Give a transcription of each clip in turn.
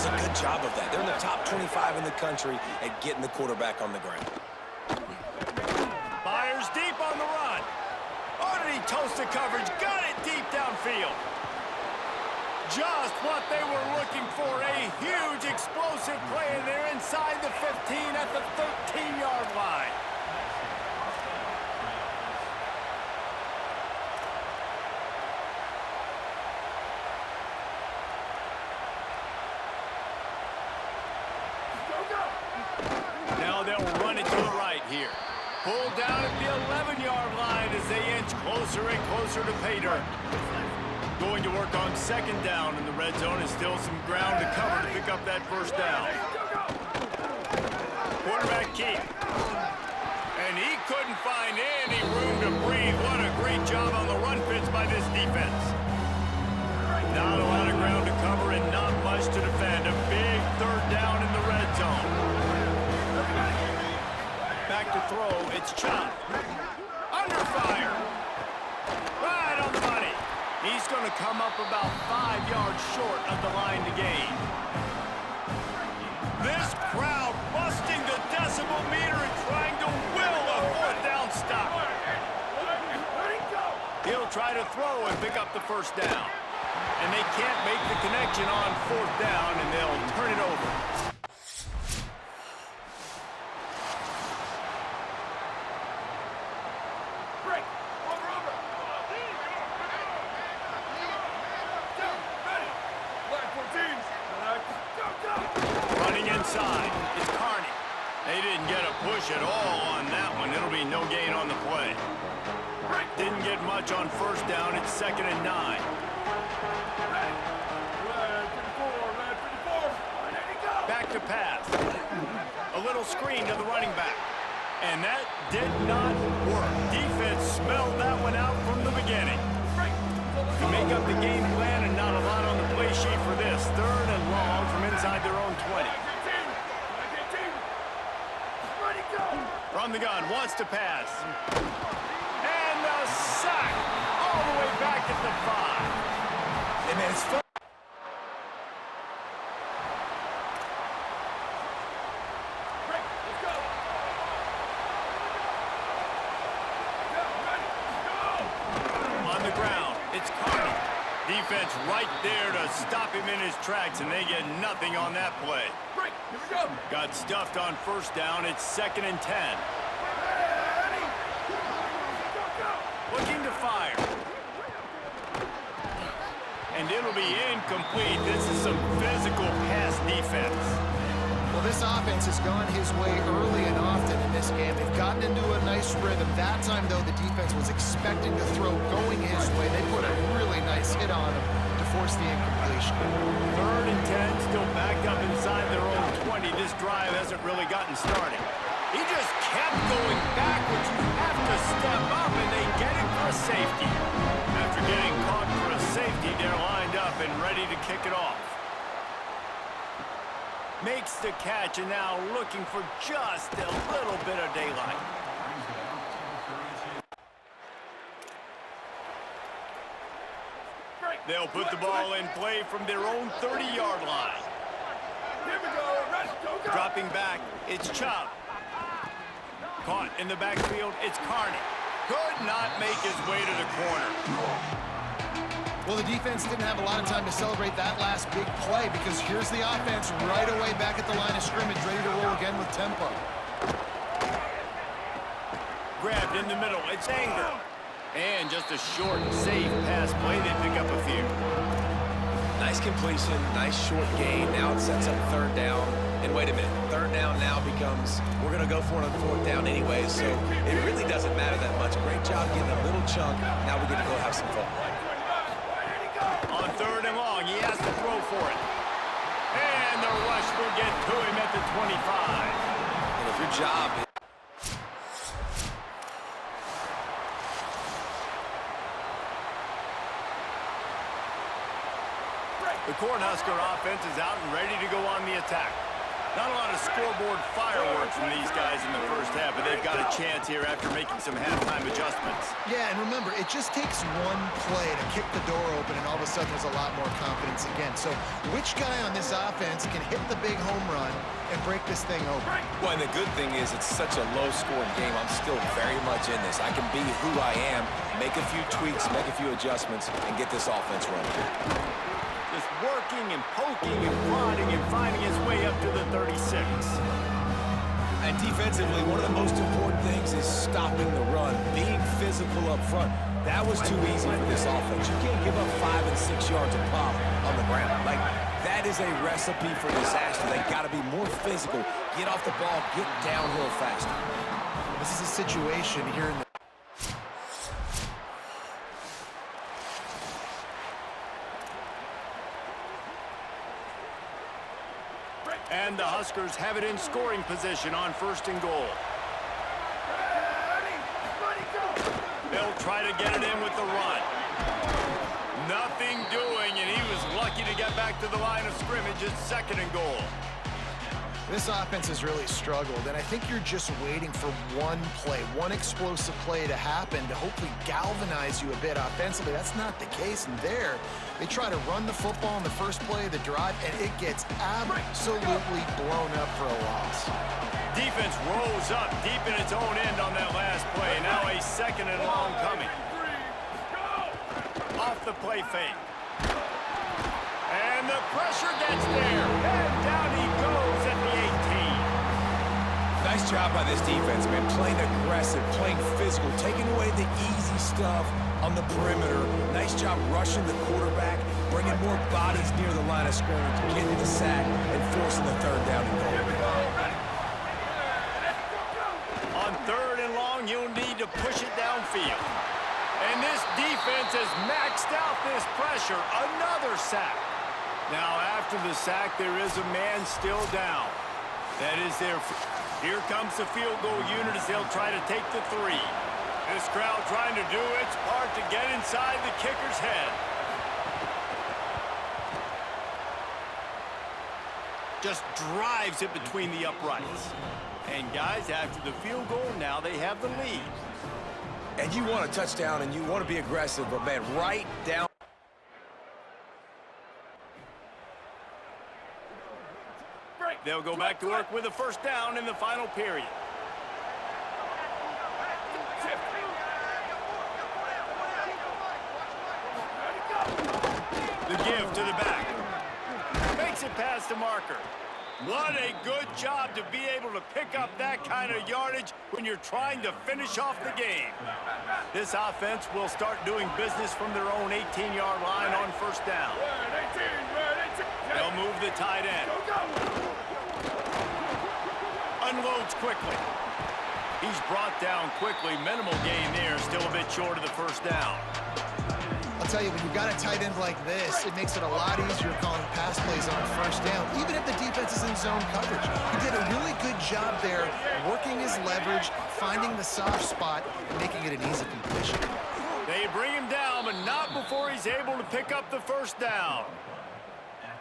does a good job of that. They're in the top 25 in the country at getting the quarterback on the ground. Fires deep on the run. Oh, did he toast the coverage? Got it deep downfield. Just what they were looking for. A huge explosive play, and they're inside the 15 at the 13-yard line. Now they'll run it to the right here. Pulled down at the 11-yard line as they inch closer and closer to pay dirt. Going to work on second down in the red zone, and still some ground to cover to pick up that first down. Quarterback keep. And he couldn't find any room to breathe. What a great job on the run fits by this defense. Not a lot of ground to cover and not much to defend. A big third down in the red zone. Back to throw, it's Chop. Under fire. Right on the money. He's going to come up about 5 yards short of the line to gain. This crowd busting the decibel meter and trying to will a fourth down stop. He'll try to throw and pick up the first down. And they can't make the connection on fourth down, and they'll turn it over. Running inside, it's Carney. They didn't get a push at all on that one. It'll be no gain on the play. Didn't get much on first down. It's 2nd and 9. Back to pass. A little screen to the running back. And that did not work. Defense smelled that one out from the beginning. To make up the game plan, and not a lot on the play sheet for this. 3rd and long from inside their own 20. From the gun, wants to pass. And the sack all the way back at the 5. Hey, man, it's fun. Defense right there to stop him in his tracks, and they get nothing on that play. Got stuffed on first down. It's 2nd and 10. Looking to fire. And it'll be incomplete. This is some physical pass defense. Well, this offense has gone his way early and often in this game. They've gotten into a nice rhythm. That time, though, the defense was expecting the throw going his way. They put a really nice hit on him to force the incompletion. 3rd and 10, still backed up inside their own 20. This drive hasn't really gotten started. He just kept going backwards. You have to step up, and they get him for a safety. After getting caught for a safety, they're lined up and ready to kick it off. Makes the catch, and now looking for just a little bit of daylight. They'll put the ball in play from their own 30-yard line. Here we go. Dropping back, it's Chubb. Caught in the backfield, it's Carney. Could not make his way to the corner. Well, the defense didn't have a lot of time to celebrate that last big play, because here's the offense right away back at the line of scrimmage, ready to roll again with tempo. Grabbed in the middle, it's Anger. And just a short, safe pass play. They pick up a few. Nice completion, nice short gain. Now it sets up 3rd down. And wait a minute, 3rd down now becomes, we're going to go for it on 4th down anyway, so it really doesn't matter that much. Great job getting a little chunk. Now we're going to go have some fun. On 3rd and long, he has to throw for it. And the rush will get to him at the 25. And if your job is... The Cornhusker offense is out and ready to go on the attack. Not a lot of scoreboard fireworks from these guys in the first half, but they've got a chance here after making some halftime adjustments. Yeah, and remember, it just takes one play to kick the door open, and all of a sudden there's a lot more confidence again. So which guy on this offense can hit the big home run and break this thing open? Well, and the good thing is it's such a low-scoring game. I'm still very much in this. I can be who I am, make a few tweaks, make a few adjustments, and get this offense running. Just working and poking and prodding and finding his way up to the 36. And defensively, one of the most important things is stopping the run, being physical up front. That was too easy for this offense. You can't give up 5 and 6 yards of pop on the ground. Like, that is a recipe for disaster. They got to be more physical, get off the ball, get downhill faster. This is a situation here in the And the Huskers have it in scoring position on 1st and goal. They'll try to get it in with the run. Nothing doing, and he was lucky to get back to the line of scrimmage at 2nd and goal. This offense has really struggled, and I think you're just waiting for one play, one explosive play to happen to hopefully galvanize you a bit offensively. That's not the case, and there, they try to run the football in the first play of the drive, and it gets absolutely blown up for a loss. Defense rose up deep in its own end on that last play. Now a 2nd and long coming. Off the play fake. And the pressure gets there. And down he goes at the 18. Nice job by this defense, man. Playing aggressive, playing physical, taking away the easy stuff on the perimeter. Nice job rushing the quarterback, bringing more bodies near the line of scrimmage, getting the sack, and forcing the 3rd down and goal. On 3rd and long, you'll need to push it downfield. And this defense has maxed out this pressure. Another sack. Now, after the sack, there is a man still down. That is their... Here comes the field goal unit as they'll try to take the 3. This crowd trying to do its part to get inside the kicker's head. Just drives it between the uprights. And guys, after the field goal, now they have the lead. And you want a touchdown and you want to be aggressive, but man, right down. They'll go back to work with a 1st down in the final period. The give to the back. Makes it past the marker. What a good job to be able to pick up that kind of yardage when you're trying to finish off the game. This offense will start doing business from their own 18-yard line on 1st down. They'll move the tight end. Unloads quickly. He's brought down quickly. Minimal gain there. Still a bit short of the 1st down. I'll tell you, when you've got a tight end like this, it makes it a lot easier calling pass plays on 1st down, even if the defense is in zone coverage. He did a really good job there, working his leverage, finding the soft spot, and making it an easy completion. They bring him down, but not before he's able to pick up the 1st down.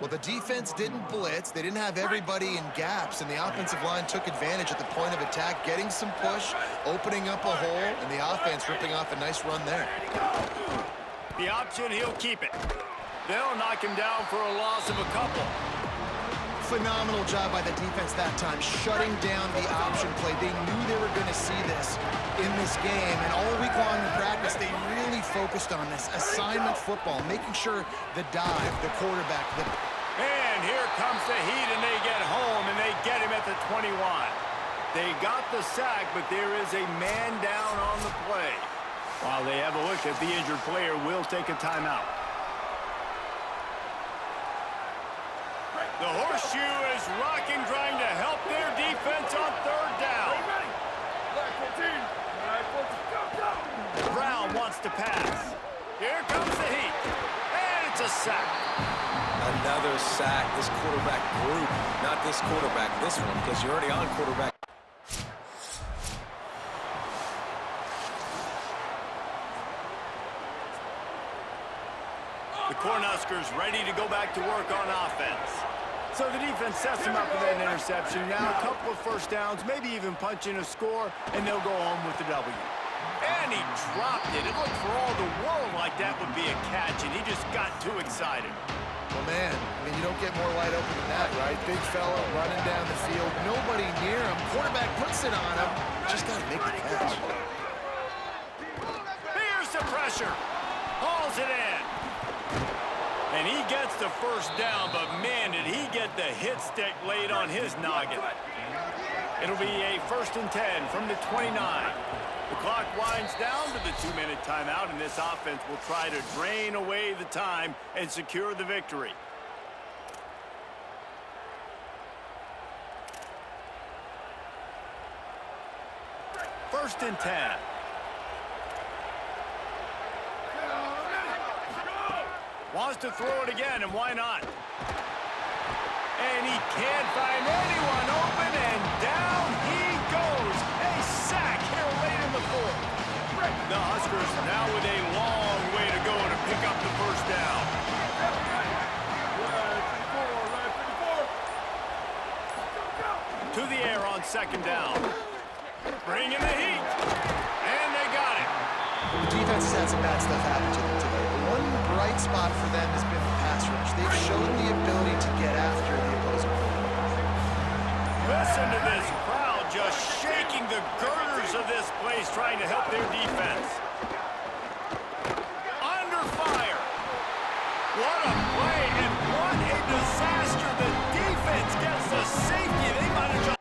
Well, the defense didn't blitz. They didn't have everybody in gaps, and the offensive line took advantage at the point of attack, getting some push, opening up a hole, and the offense ripping off a nice run there. The option, he'll keep it. They'll knock him down for a loss of a couple. Phenomenal job by the defense that time, shutting down the option play. They knew they were going to see this in this game, and all week long in practice, they really focused on this assignment football, making sure the dive, the quarterback, the... And here comes the heat, and they get home, and they get him at the 21. They got the sack, but there is a man down on the play. While they have a look at the injured player, will take a timeout. The horseshoe is rocking, trying to help their defense on 3rd down. Brown wants to pass. Here comes the heat. And it's a sack. Another sack. This quarterback group, not this quarterback, this one, because you're already on quarterback. The Cornhuskers ready to go back to work on offense. So the defense sets him up with that interception. Now a couple of first downs, maybe even punching a score, and they'll go home with the W. And he dropped it. It looked for all the world like that would be a catch, and he just got too excited. Well, man, I mean, you don't get more wide open than that, right? Big fella running down the field, nobody near him. Quarterback puts it on him. Just got to make the catch. Here's the pressure. Hauls it in. And he gets the first down, but man, did he get the hit stick laid on his noggin. It'll be a 1st and 10 from the 29. The clock winds down to the 2-minute timeout, and this offense will try to drain away the time and secure the victory. First and 10. Wants to throw it again, and why not? And he can't find anyone open, and down he goes. A sack here late in the fourth. The Huskers now with a long way to go to pick up the first down. To the air on 2nd down. Bringing the heat. And they got it. The defense has had some bad stuff happen to them today. The one bright spot for them has been the pass rush. They've shown the ability to get after the opposing quarterback. Listen to this crowd just shaking the girders of this place, trying to help their defense. Under fire. What a play, and what a disaster. The defense gets the safety. They might have just...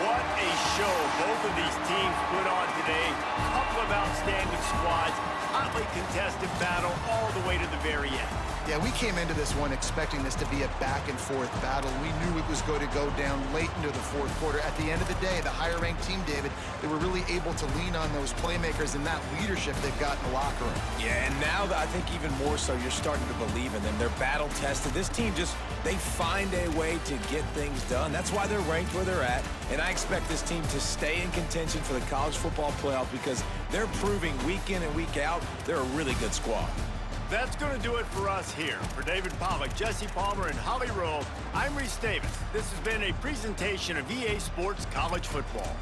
What a show both of these teams put on today. Couple of outstanding squads. Hotly contested battle all the way to the very end. Yeah, we came into this one expecting this to be a back-and-forth battle. We knew it was going to go down late into the fourth quarter. At the end of the day, the higher-ranked team, David, they were really able to lean on those playmakers and that leadership they've got in the locker room. Yeah, and now I think even more so, you're starting to believe in them. They're battle-tested. This team just, they find a way to get things done. That's why they're ranked where they're at. And I expect this team to stay in contention for the college football playoff because they're proving week in and week out they're a really good squad. That's going to do it for us here. For David Pollack, Jesse Palmer, and Holly Rowe, I'm Reese Davis. This has been a presentation of EA Sports College Football.